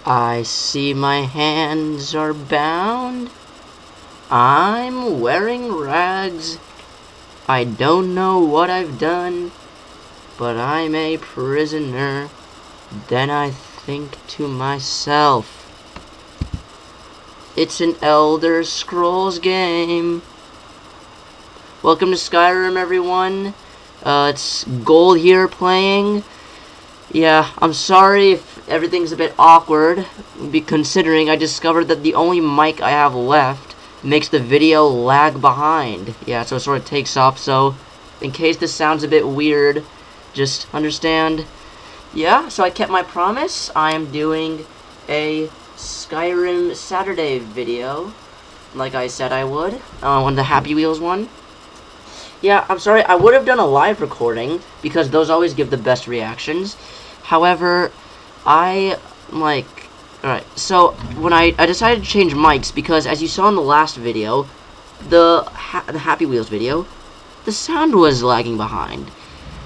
I see my hands are bound. I'm wearing rags. I don't know what I've done, but I'm a prisoner. Then I think to myself, it's an Elder Scrolls game. Welcome to Skyrim, everyone. It's Gold here playing. Yeah, I'm sorry if everything's a bit awkward, considering I discovered that the only mic I have left makes the video lag behind. Yeah, so it sort of takes off, so in case this sounds a bit weird, just understand. Yeah, so I kept my promise. I am doing a Skyrim Saturday video, like I said I would, on the Happy Wheels one. Yeah, I'm sorry, I would have done a live recording, because those always give the best reactions. However, alright, so when I decided to change mics, because as you saw in the last video, the Happy Wheels video, the sound was lagging behind.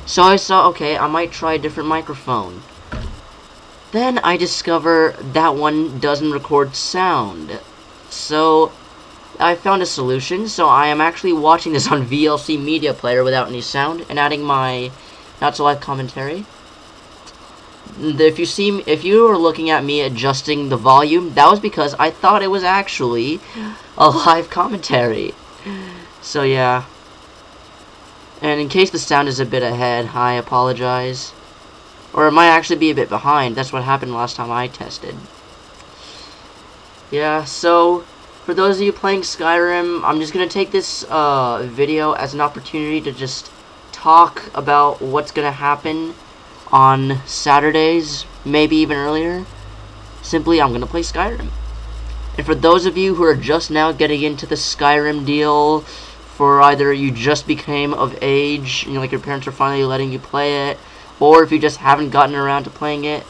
So I saw, okay, I might try a different microphone. Then I discover that one doesn't record sound. So I found a solution, so I am actually watching this on VLC Media Player without any sound, and adding my not-so-live commentary. If you were looking at me adjusting the volume, that was because I thought it was actually a live commentary. So yeah. And in case the sound is a bit ahead, I apologize. Or it might actually be a bit behind. That's what happened last time I tested. Yeah, so for those of you playing Skyrim, I'm just going to take this video as an opportunity to just talk about what's going to happen on Saturdays, maybe even earlier. Simply, I'm going to play Skyrim. And for those of you who are just now getting into the Skyrim deal, for either you just became of age, like your parents are finally letting you play it, or if you just haven't gotten around to playing it,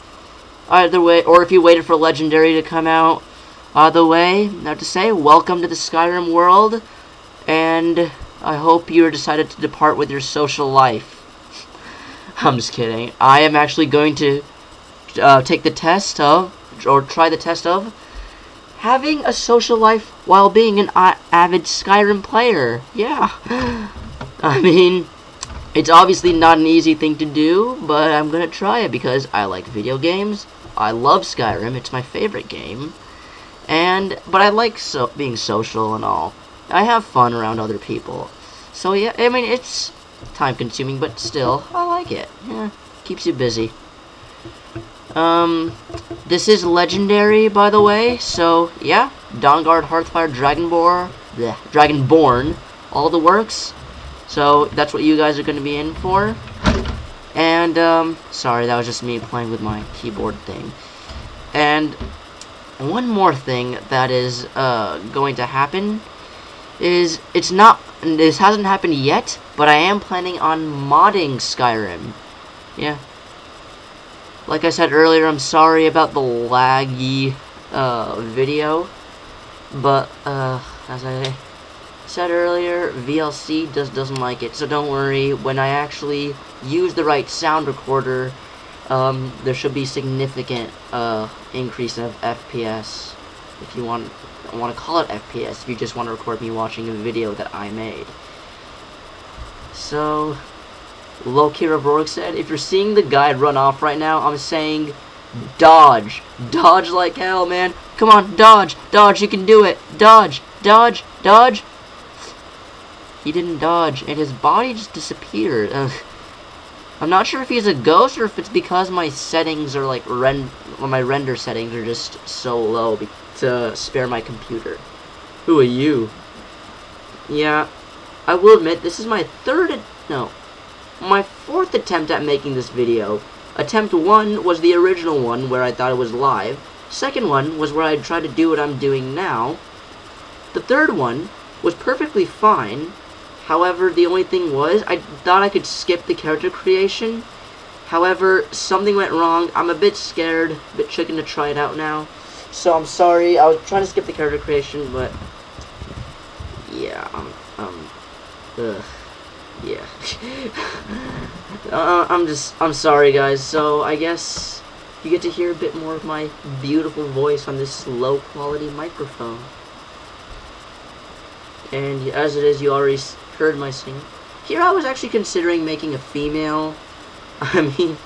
either way, or if you waited for Legendary to come out, either way, I have to say, welcome to the Skyrim world, and I hope you decided to depart with your social life. I'm just kidding. I am actually going to take the test of, or try the test of, having a social life while being an avid Skyrim player. Yeah. I mean, it's obviously not an easy thing to do, but I'm going to try it because I like video games. I love Skyrim. It's my favorite game. But I like being social and all. I have fun around other people. So yeah, I mean, it's time consuming, but still, I like it. Yeah, keeps you busy. This is Legendary, by the way, so yeah, Dawnguard, Hearthfire, Dragonborn, all the works. So that's what you guys are going to be in for. And sorry, that was just me playing with my keyboard thing. And one more thing that is going to happen is, this hasn't happened yet, but I am planning on modding Skyrim. Yeah. Like I said earlier, I'm sorry about the laggy video, but as I said earlier, VLC doesn't like it, so don't worry. When I actually use the right sound recorder, there should be significant increase of FPS, if you want to call it FPS, if you just want to record me watching a video that I made. So, Lokira Rorik said, if you're seeing the guide run off right now, I'm saying dodge. Dodge like hell, man. Come on, dodge. Dodge, you can do it. Dodge. Dodge. Dodge. He didn't dodge, and his body just disappeared. I'm not sure if he's a ghost or if it's because my settings are like my render settings are just so low to spare my computer. Who are you? Yeah, I will admit this is my my fourth attempt at making this video. Attempt 1 was the original one where I thought it was live. Second one was where I tried to do what I'm doing now. The third one was perfectly fine. However, the only thing was, I thought I could skip the character creation. However, something went wrong. I'm a bit scared, a bit chicken to try it out now. So I'm sorry, I was trying to skip the character creation, but yeah, yeah. I'm sorry, guys. So I guess you get to hear a bit more of my beautiful voice on this low quality microphone. And as it is, you already heard my singing. Here I was actually considering making a female. I mean,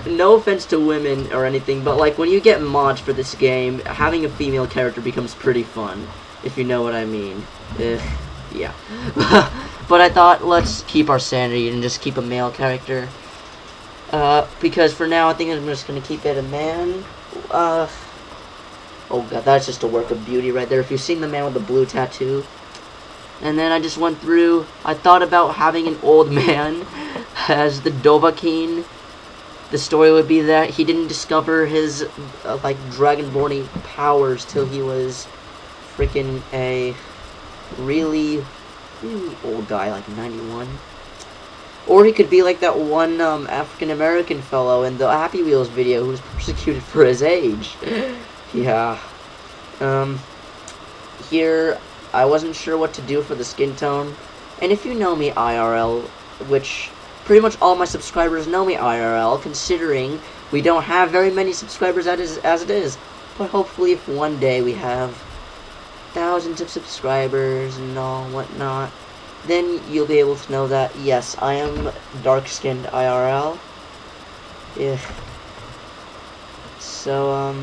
no offense to women or anything, but like when you get mods for this game, having a female character becomes pretty fun, if you know what I mean. Yeah. But I thought, let's keep our sanity and just keep a male character. Because for now, I think I'm just gonna keep it a man. Oh god, that's just a work of beauty right there. If you've seen the man with the blue tattoo. And then I just went through, I thought about having an old man as the Dovahkiin. The story would be that he didn't discover his, like, Dragonborn powers till he was freaking a really old guy, like 91. Or he could be like that one African-American fellow in the Happy Wheels video who was persecuted for his age. Yeah. Here, I wasn't sure what to do for the skin tone. And if you know me IRL, which pretty much all my subscribers know me IRL, considering we don't have very many subscribers as it is. But hopefully if one day we have thousands of subscribers and all whatnot, then you'll be able to know that, yes, I am dark-skinned IRL. Yeah. So,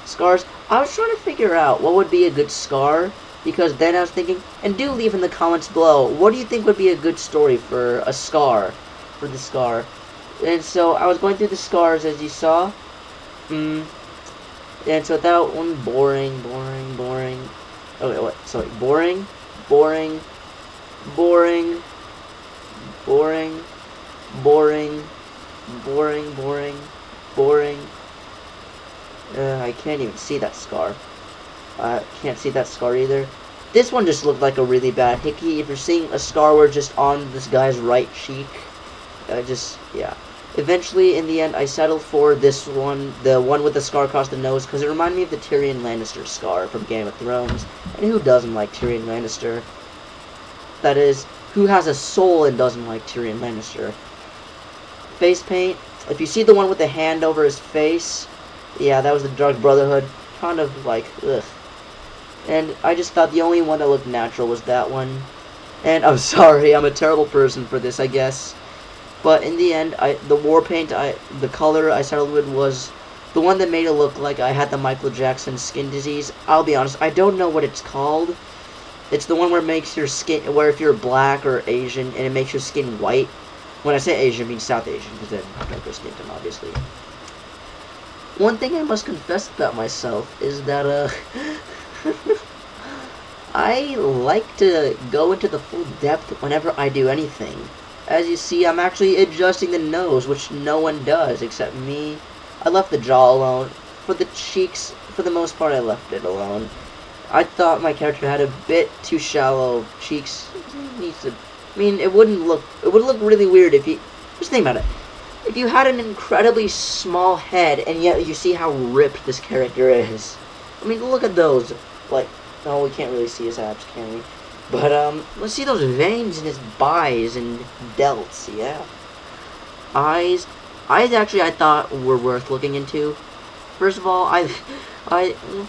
scars. I was trying to figure out what would be a good scar, because then I was thinking, and do leave in the comments below, what do you think would be a good story for a scar, for the scar? And so I was going through the scars as you saw. And so that one, boring. Oh wait, what? Sorry, boring. I can't even see that scar. Can't see that scar either. This one just looked like a really bad hickey. If you're seeing a scar where just on this guy's right cheek, yeah. Eventually, in the end, I settled for this one, the one with the scar across the nose, because it reminded me of the Tyrion Lannister scar from Game of Thrones. And who doesn't like Tyrion Lannister? That is, who has a soul and doesn't like Tyrion Lannister? Face paint. If you see the one with the hand over his face, yeah, that was the Dark Brotherhood. Kind of like, ugh. And I just thought the only one that looked natural was that one. And I'm sorry, I'm a terrible person for this, I guess. But in the end, the war paint, the color I settled with was the one that made it look like I had the Michael Jackson skin disease. I'll be honest, I don't know what it's called. It's the one where it makes your skin, where if you're black or Asian, and it makes your skin white. When I say Asian, I mean South Asian, because they're darker skin tone, obviously. One thing I must confess about myself is that, I like to go into the full depth whenever I do anything. As you see, I'm actually adjusting the nose, which no one does except me. I left the jaw alone. For the cheeks, for the most part, I left it alone. I thought my character had a bit too shallow cheeks. I mean, it would look really weird if you, just think about it. If you had an incredibly small head, and yet you see how ripped this character is. I mean, look at those. Like, no, we can't really see his abs, can we? But, let's see those veins in his buys and delts, yeah. Eyes actually, I thought were worth looking into. First of all, I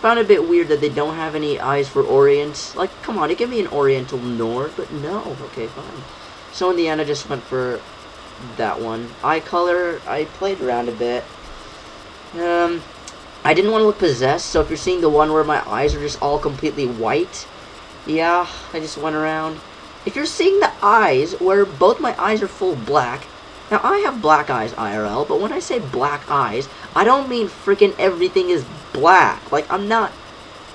found it a bit weird that they don't have any eyes for Orients. Like, come on, it can be an Oriental Nord, but no. Okay, fine. So in the end, I just went for that one. Eye color, I played around a bit. I didn't want to look possessed, so if you're seeing the one where my eyes are just all completely white, yeah, I just went around. If you're seeing the eyes where both my eyes are full black, now I have black eyes IRL, but when I say black eyes, I don't mean freaking everything is black. Like, I'm not,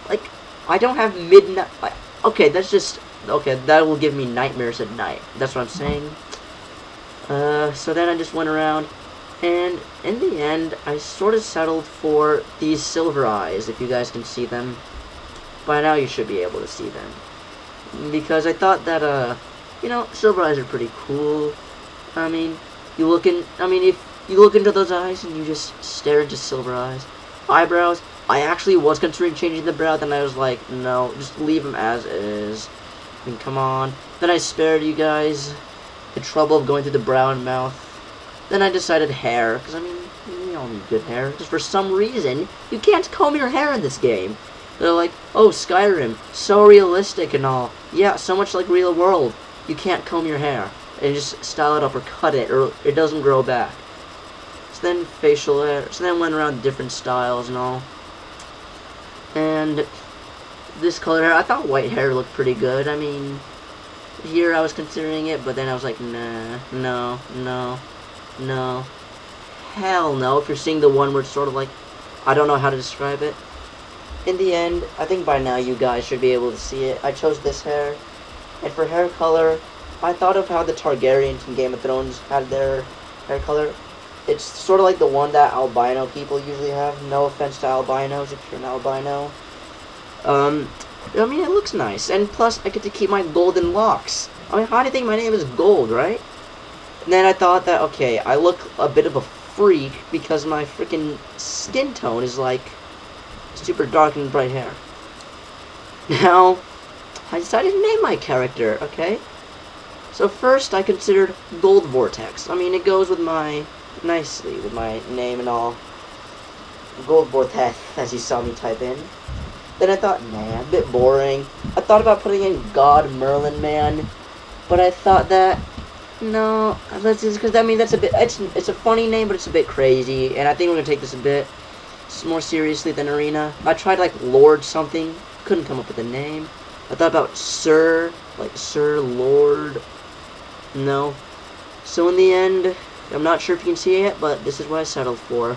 like, I don't have midnight, like, okay, that's just, okay, that will give me nightmares at night. That's what I'm saying. So then I just went around, and in the end, I sort of settled for these silver eyes, if you guys can see them. By now you should be able to see them. Because I thought that, you know, silver eyes are pretty cool. I mean, if you look into those eyes and you just stare into silver eyes. Eyebrows, I actually was considering changing the brow, then I was like, no, just leave them as is. I mean, come on. Then I spared you guys the trouble of going through the brow and mouth. Then I decided hair, because I mean, you all need good hair. Because for some reason, you can't comb your hair in this game. They're like, oh, Skyrim, so realistic and all. Yeah, so much like real world. You can't comb your hair. And just style it up or cut it, or it doesn't grow back. So then facial hair, so then went around different styles and all. And this color hair, I thought white hair looked pretty good. I mean, here I was considering it, but then I was like, nah, no, hell no. If you're seeing the one where it's sort of like, I don't know how to describe it. In the end, I think by now you guys should be able to see it. I chose this hair, and for hair color, I thought of how the Targaryens in Game of Thrones had their hair color. It's sort of like the one that albino people usually have. No offense to albinos if you're an albino. I mean, it looks nice, and plus I get to keep my golden locks. I mean, how do you think my name is Gold, right? And then I thought that, okay, I look a bit of a freak because my freaking skin tone is like super dark and bright hair. Now, I decided to name my character, okay? So first I considered Gold Vortex. I mean, it goes with my, nicely with my name and all. Gold Vortex, as you saw me type in. Then I thought, nah, a bit boring. I thought about putting in God Merlin Man, but I thought that, no, let's just, because I mean, that's a bit, it's a funny name, but it's a bit crazy, and I think we're going to take this a bit more seriously than Arena. I tried, like, Lord something, couldn't come up with a name. I thought about Sir, like Sir, Lord, no. So in the end, I'm not sure if you can see it yet, but this is what I settled for.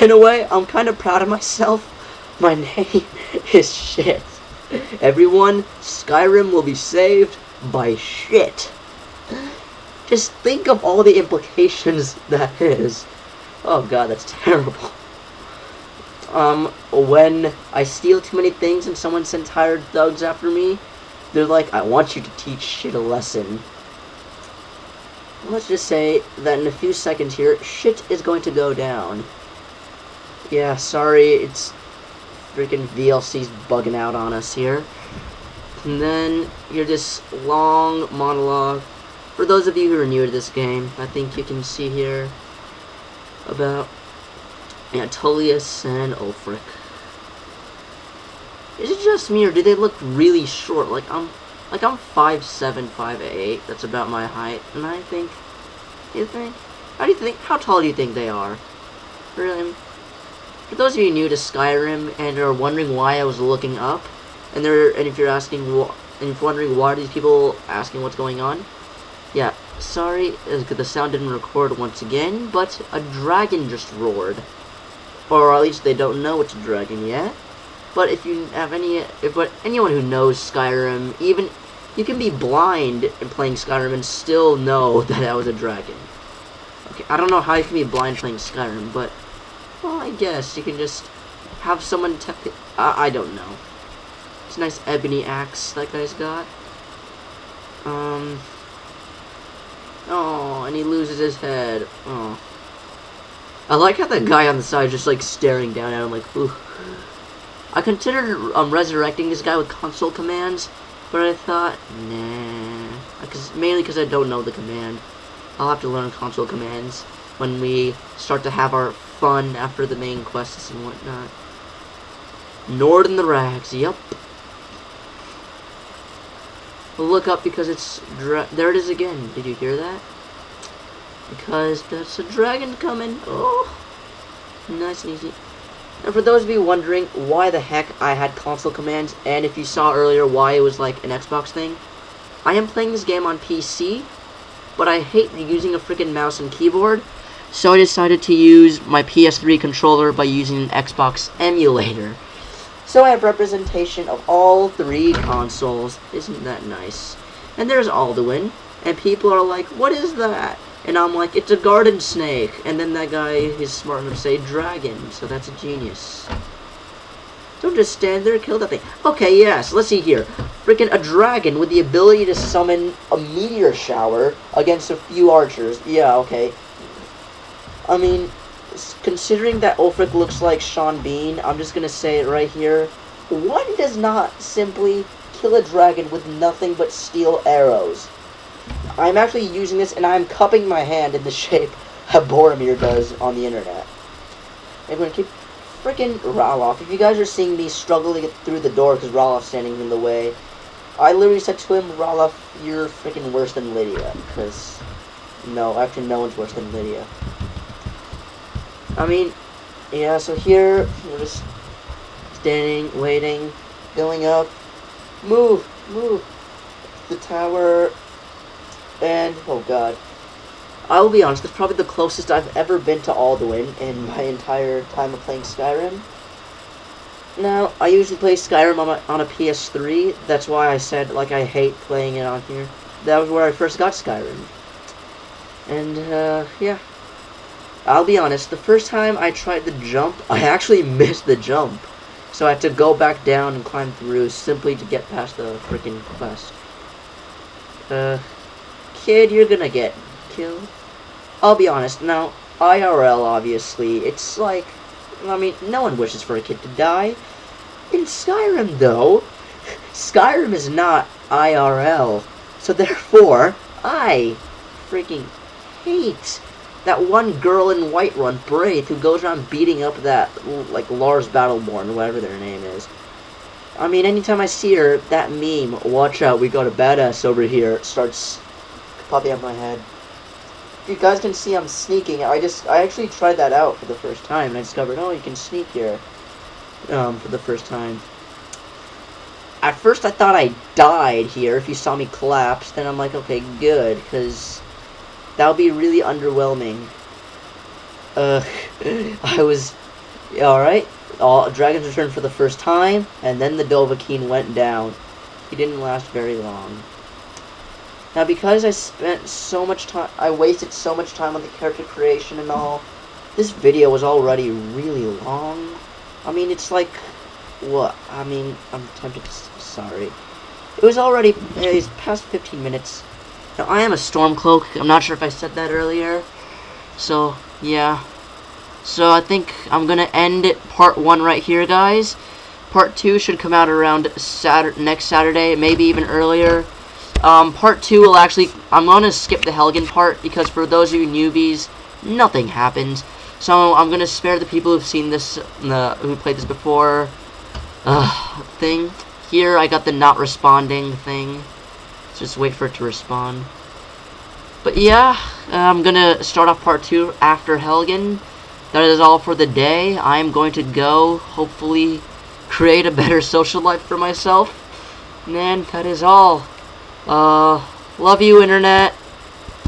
In a way, I'm kind of proud of myself. My name is shit. Everyone, Skyrim will be saved by shit. Just think of all the implications that is. Oh god, that's terrible. When I steal too many things and someone sends hired thugs after me, they're like, I want you to teach shit a lesson. Let's just say that in a few seconds here, shit is going to go down. Yeah, sorry, it's freaking VLC's bugging out on us here. And then, hear this long monologue. For those of you who are new to this game, I think you can see here about Antolius and Ulfric. Is it just me, or do they look really short? Like I'm 5'7", 5'8". That's about my height, and I think, how tall do you think they are? Really? For those of you new to Skyrim and are wondering why I was looking up, and if you're wondering why are these people asking what's going on, yeah, sorry, the sound didn't record once again, but a dragon just roared, or at least they don't know it's a dragon yet. But if you have anyone who knows Skyrim, even you can be blind in playing Skyrim and still know that that was a dragon. Okay, I don't know how you can be blind playing Skyrim, but well, I guess you can just have someone tell it. I don't know. It's a nice ebony axe that guy's got. Oh, and he loses his head. Oh. I like how that guy on the side is just like staring down at him like, ooh. I considered resurrecting this guy with console commands, but I thought, nah. Mainly because I don't know the command. I'll have to learn console commands when we start to have our fun after the main quests and whatnot. Nord in the rags, yup. We'll look up because it's there it is again. Did you hear that? Because that's a dragon coming. Oh, nice and easy. And for those of you wondering why the heck I had console commands, and if you saw earlier why it was like an Xbox thing, I am playing this game on PC, but I hate using a freaking mouse and keyboard, so I decided to use my PS3 controller by using an Xbox emulator. So I have representation of all three consoles. Isn't that nice? And there's Alduin, and people are like, what is that? And I'm like, it's a garden snake. And then that guy is smart enough to say dragon, so that's a genius. Don't just stand there and kill that thing. Okay, yes, let's see here. Freaking a dragon with the ability to summon a meteor shower against a few archers. Yeah, okay. I mean, considering that Ulfric looks like Sean Bean, I'm just gonna say it right here. One does not simply kill a dragon with nothing but steel arrows. I'm actually using this, and I'm cupping my hand in the shape that Boromir does on the internet. I'm gonna keep freaking Ralof. If you guys are seeing me struggle to get through the door because Ralof's standing in the way, I literally said to him, Ralof, you're freaking worse than Lydia. Because, no, actually no one's worse than Lydia. I mean, yeah, so here, we're just standing, waiting, filling up. Move, move. The tower, and, oh god. I will be honest, that's probably the closest I've ever been to Alduin in my entire time of playing Skyrim. Now, I usually play Skyrim on a PS3, that's why I said, like, I hate playing it on here. That was where I first got Skyrim. And, yeah. I'll be honest, the first time I tried the jump, I actually missed the jump. So I had to go back down and climb through simply to get past the freaking quest. Kid, you're gonna get killed. I'll be honest, now, IRL, obviously, it's like, I mean, no one wishes for a kid to die. In Skyrim, though, Skyrim is not IRL. So therefore, I freaking hate that one girl in Whiterun, Braith, who goes around beating up that, like, Lars Battleborn, whatever their name is. I mean, anytime I see her, that meme, watch out, we got a badass over here, starts popping up my head. You guys can see I'm sneaking. I actually tried that out for the first time, and I discovered, oh, you can sneak here, for the first time. At first, I thought I died here if you saw me collapse, then I'm like, okay, good, because that would be really underwhelming. I was, alright, Dragon's Return for the first time, and then the Dovahkiin went down. He didn't last very long. Now, because I spent so much time, I wasted so much time on the character creation and all, this video was already really long. I mean, it's like, what? I mean, I'm tempted to, sorry. It was already, it's past 15 minutes. Now, I am a Stormcloak. I'm not sure if I said that earlier. So, yeah. So, I think I'm gonna end part 1 right here, guys. Part 2 should come out around next Saturday, maybe even earlier. Part 2 will actually, I'm gonna skip the Helgen part, because for those of you newbies, nothing happens. So, I'm gonna spare the people who've seen this, who played this before, thing. Here, I got the not responding thing. Let's just wait for it to respond. But yeah, I'm gonna start off part 2 after Helgen. That is all for the day. I am going to go, hopefully, create a better social life for myself. And that is all. Love you, Internet.